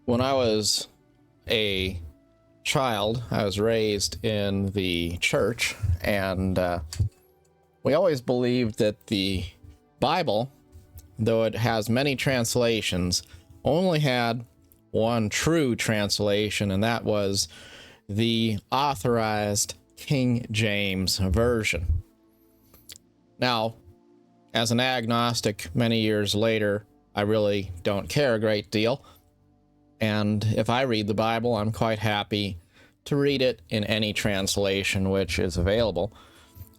When I was a child, I was raised in the church, and we always believed that the Bible, though it has many translations, only had one true translation, and that was the authorized King James Version. Now, as an agnostic many years later, I really don't care a great deal. And if I read the Bible, I'm quite happy to read it in any translation which is available.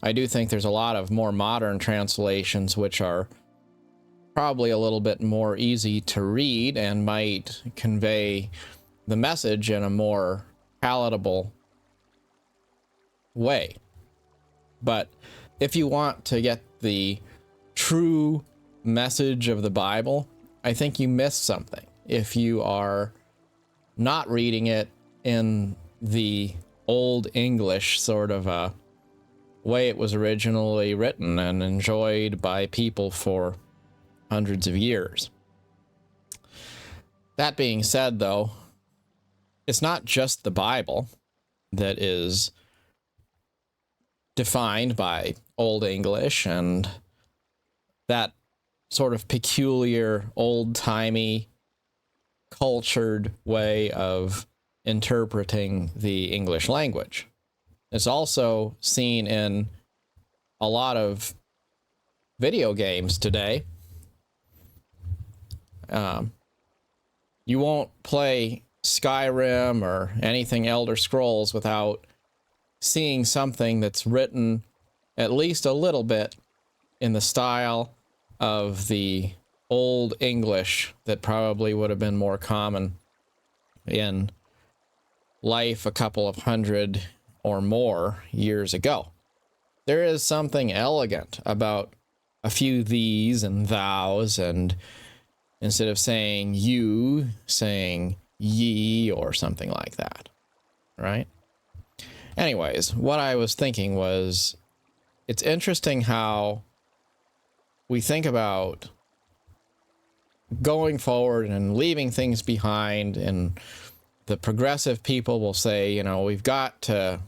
I do think there's a lot of more modern translations which are probably a little bit more easy to read and might convey the message in a more palatable way. But if you want to get the true message of the Bible, I think you miss something if you are not reading it in the Old English sort of a way it was originally written and enjoyed by people for hundreds of years. That being said, though, it's not just the Bible that is defined by Old English and that sort of peculiar, old-timey, cultured way of interpreting the English language. It's also seen in a lot of video games today. You won't play Skyrim or anything Elder Scrolls without seeing something that's written at least a little bit in the style of the Old English that probably would have been more common in life a couple of hundred or more years ago. There is something elegant about a few these and thous, and instead of saying you, saying ye or something like that, right? Anyways, what I was thinking was, it's interesting how we think about going forward and leaving things behind, and the progressive people will say, you know, we got to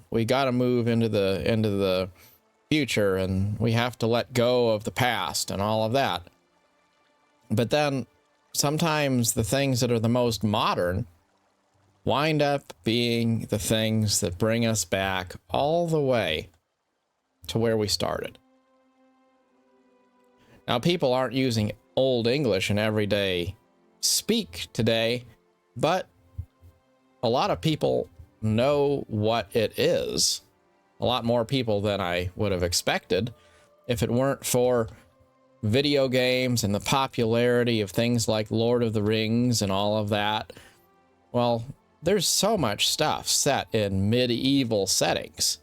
move into the future, and we have to let go of the past and all of that. But then sometimes the things that are the most modern wind up being the things that bring us back all the way to where we started. Now, people aren't using Old English in everyday speak today, but a lot of people know what it is. A lot more people than I would have expected if it weren't for video games and the popularity of things like Lord of the Rings and all of that. Well, there's so much stuff set in medieval settings.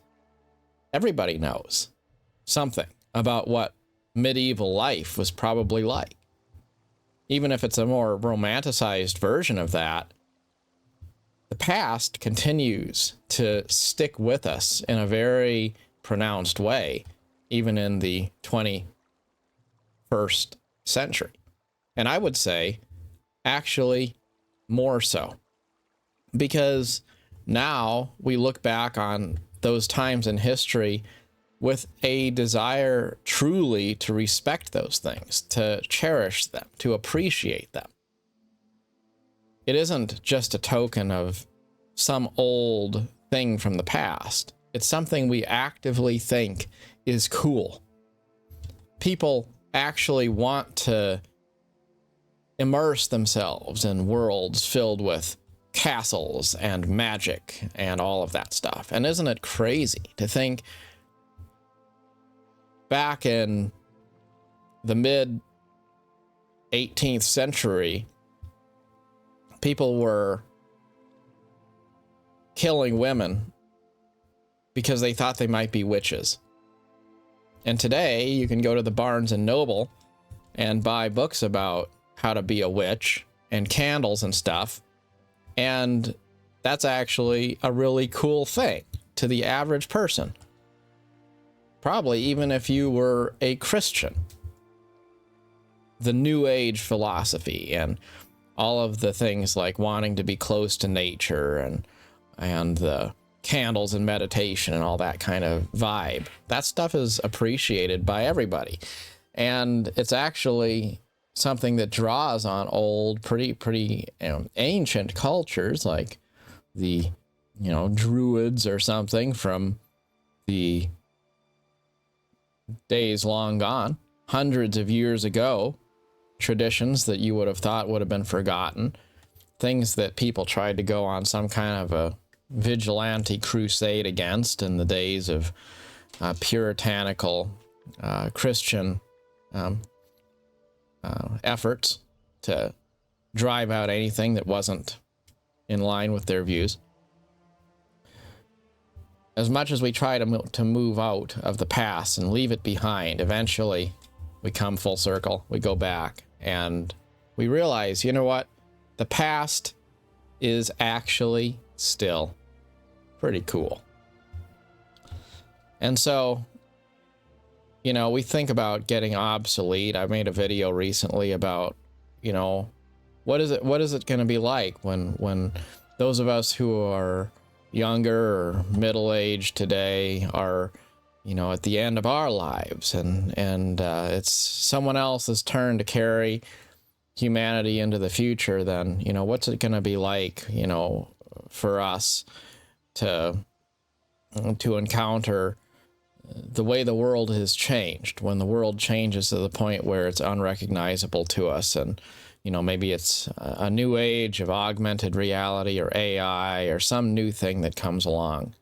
Everybody knows something about what medieval life was probably like. Even if it's a more romanticized version of that, the past continues to stick with us in a very pronounced way, even in the 21st century. And I would say, actually, more so. Because now we look back on those times in history with a desire truly to respect those things, to cherish them, to appreciate them. It isn't just a token of some old thing from the past. It's something we actively think is cool. People actually want to immerse themselves in worlds filled with castles and magic and all of that stuff. And isn't it crazy to think back in the mid 18th century, people were killing women because they thought they might be witches. And today you can go to the Barnes and Noble and buy books about how to be a witch and candles and stuff. And that's actually a really cool thing to the average person. Probably even if you were a Christian. The New Age philosophy and all of the things like wanting to be close to nature and the candles and meditation and all that kind of vibe. That stuff is appreciated by everybody. And it's actually something that draws on old, pretty ancient cultures like the, Druids or something from the days long gone, hundreds of years ago, traditions that you would have thought would have been forgotten, things that people tried to go on some kind of a vigilante crusade against in the days of puritanical Christian efforts to drive out anything that wasn't in line with their views. As much as we try to move out of the past and leave it behind, eventually we come full circle, we go back, and we realize, you know what? The past is actually still pretty cool. And so, we think about getting obsolete. I made a video recently about, what is it going to be like when those of us who are younger or middle-aged today are, at the end of our lives, and it's someone else's turn to carry humanity into the future. Then, what's it going to be like, for us to encounter the way the world has changed, when the world changes to the point where it's unrecognizable to us, and maybe it's a new age of augmented reality or AI or some new thing that comes along.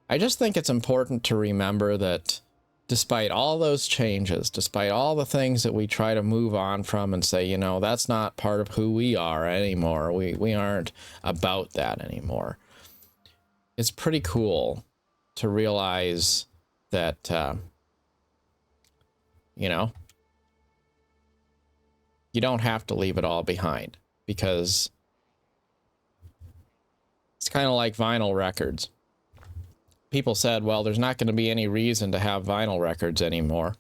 I just think it's important to remember that despite all those changes, despite all the things that we try to move on from and say, that's not part of who we are anymore, we aren't about that anymore, it's pretty cool to realize that, you don't have to leave it all behind, because it's kind of like vinyl records. People said, well, there's not going to be any reason to have vinyl records anymore.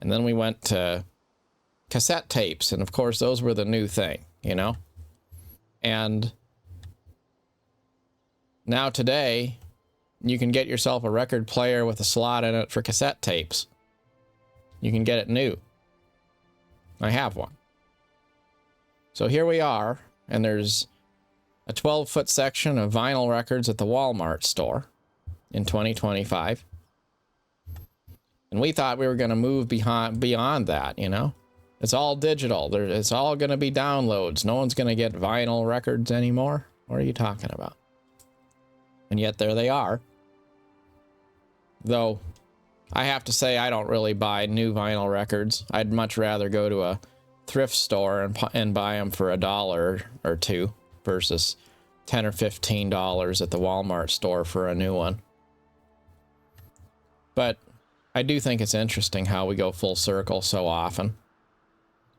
And then we went to cassette tapes, and of course those were the new thing, And now today, you can get yourself a record player with a slot in it for cassette tapes. You can get it new. I have one. So here we are, and there's a 12-foot section of vinyl records at the Walmart store in 2025. And we thought we were going to move beyond that, It's all digital. It's all going to be downloads. No one's going to get vinyl records anymore. What are you talking about? And yet there they are. Though I have to say, I don't really buy new vinyl records. I'd much rather go to a thrift store and buy them for $1 or $2 versus $10 or $15 at the Walmart store for a new one. But I do think it's interesting how we go full circle so often.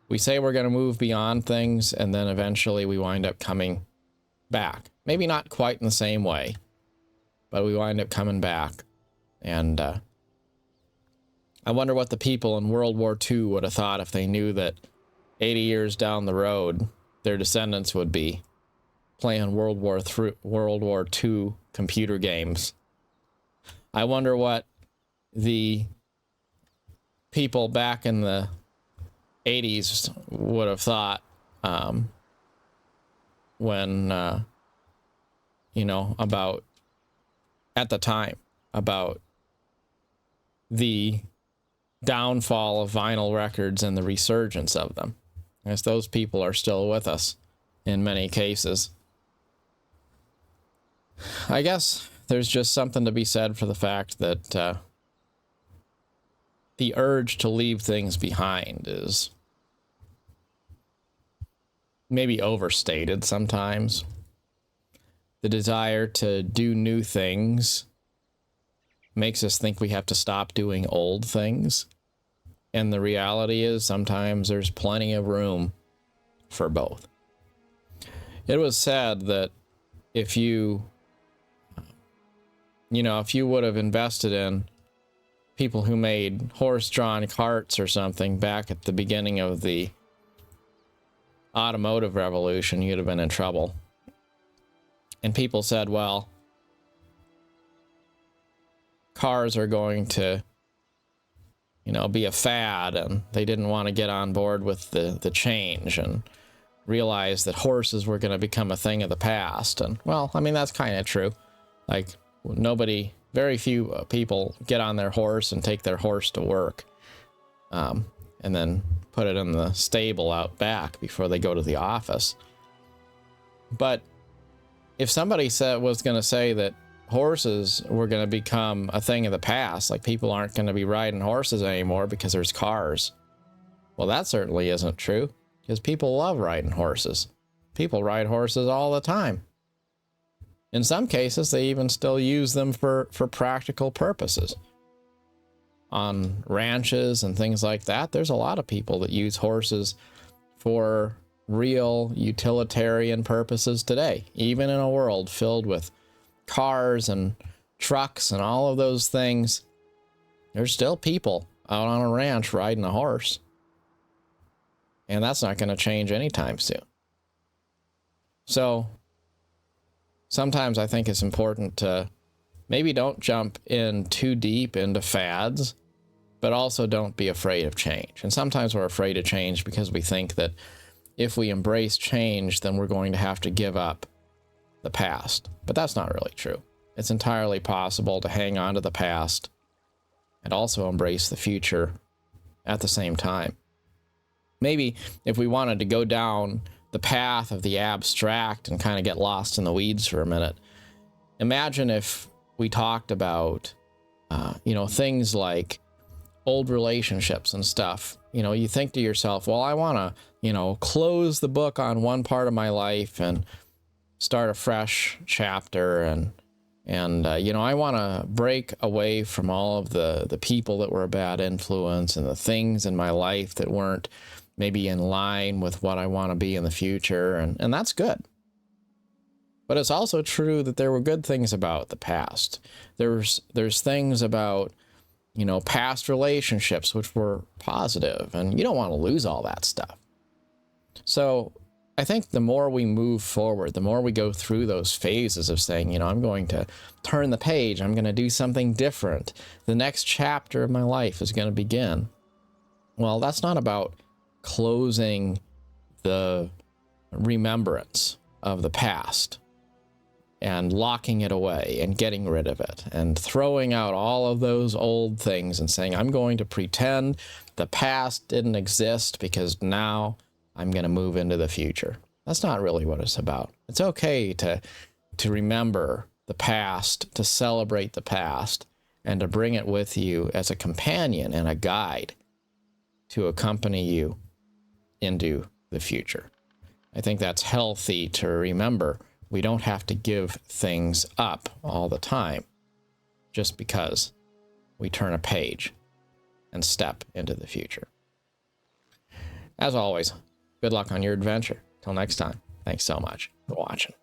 We say we're going to move beyond things, and then eventually we wind up coming back. Maybe not quite in the same way, but we wind up coming back. And I wonder what the people in World War II would have thought if they knew that 80 years down the road, their descendants would be playing World War II computer games. I wonder what the people back in the 80s would have thought when, about, at the time, about the downfall of vinyl records and the resurgence of them. I guess those people are still with us in many cases. I guess there's just something to be said for the fact that the urge to leave things behind is maybe overstated sometimes. The desire to do new things makes us think we have to stop doing old things. And the reality is sometimes there's plenty of room for both. It was said that if you would have invested in people who made horse-drawn carts or something back at the beginning of the automotive revolution, you'd have been in trouble. And people said, well, cars are going to, be a fad, and they didn't want to get on board with the change and realize that horses were going to become a thing of the past. And, well, I mean, that's kind of true. Like, very few people get on their horse and take their horse to work, and then put it in the stable out back before they go to the office. But if somebody was going to say that horses were going to become a thing of the past, like people aren't going to be riding horses anymore because there's cars, well, that certainly isn't true, because people love riding horses. People ride horses all the time. In some cases, they even still use them for practical purposes. On ranches and things like that, there's a lot of people that use horses for real utilitarian purposes today. Even in a world filled with cars and trucks and all of those things, there's still people out on a ranch riding a horse. And that's not going to change anytime soon. So sometimes I think it's important to maybe don't jump in too deep into fads, but also don't be afraid of change. And sometimes we're afraid of change because we think that if we embrace change, then we're going to have to give up the past. But that's not really true. It's entirely possible to hang on to the past and also embrace the future at the same time. Maybe if we wanted to go down the path of the abstract and kind of get lost in the weeds for a minute, imagine if we talked about, things like old relationships and stuff. You think to yourself, well, I want to, close the book on one part of my life and start a fresh chapter. And I want to break away from all of the people that were a bad influence and the things in my life that weren't maybe in line with what I want to be in the future. And that's good. But it's also true that there were good things about the past. There's things about, past relationships which were positive, and you don't want to lose all that stuff. So I think the more we move forward, the more we go through those phases of saying, I'm going to turn the page, I'm going to do something different. The next chapter of my life is going to begin. Well, that's not about closing the remembrance of the past and locking it away and getting rid of it and throwing out all of those old things and saying, I'm going to pretend the past didn't exist because now I'm going to move into the future. That's not really what it's about. It's okay to remember the past, to celebrate the past, and to bring it with you as a companion and a guide to accompany you into the future. I think that's healthy to remember. We don't have to give things up all the time just because we turn a page and step into the future. As always, good luck on your adventure. Till next time, thanks so much for watching.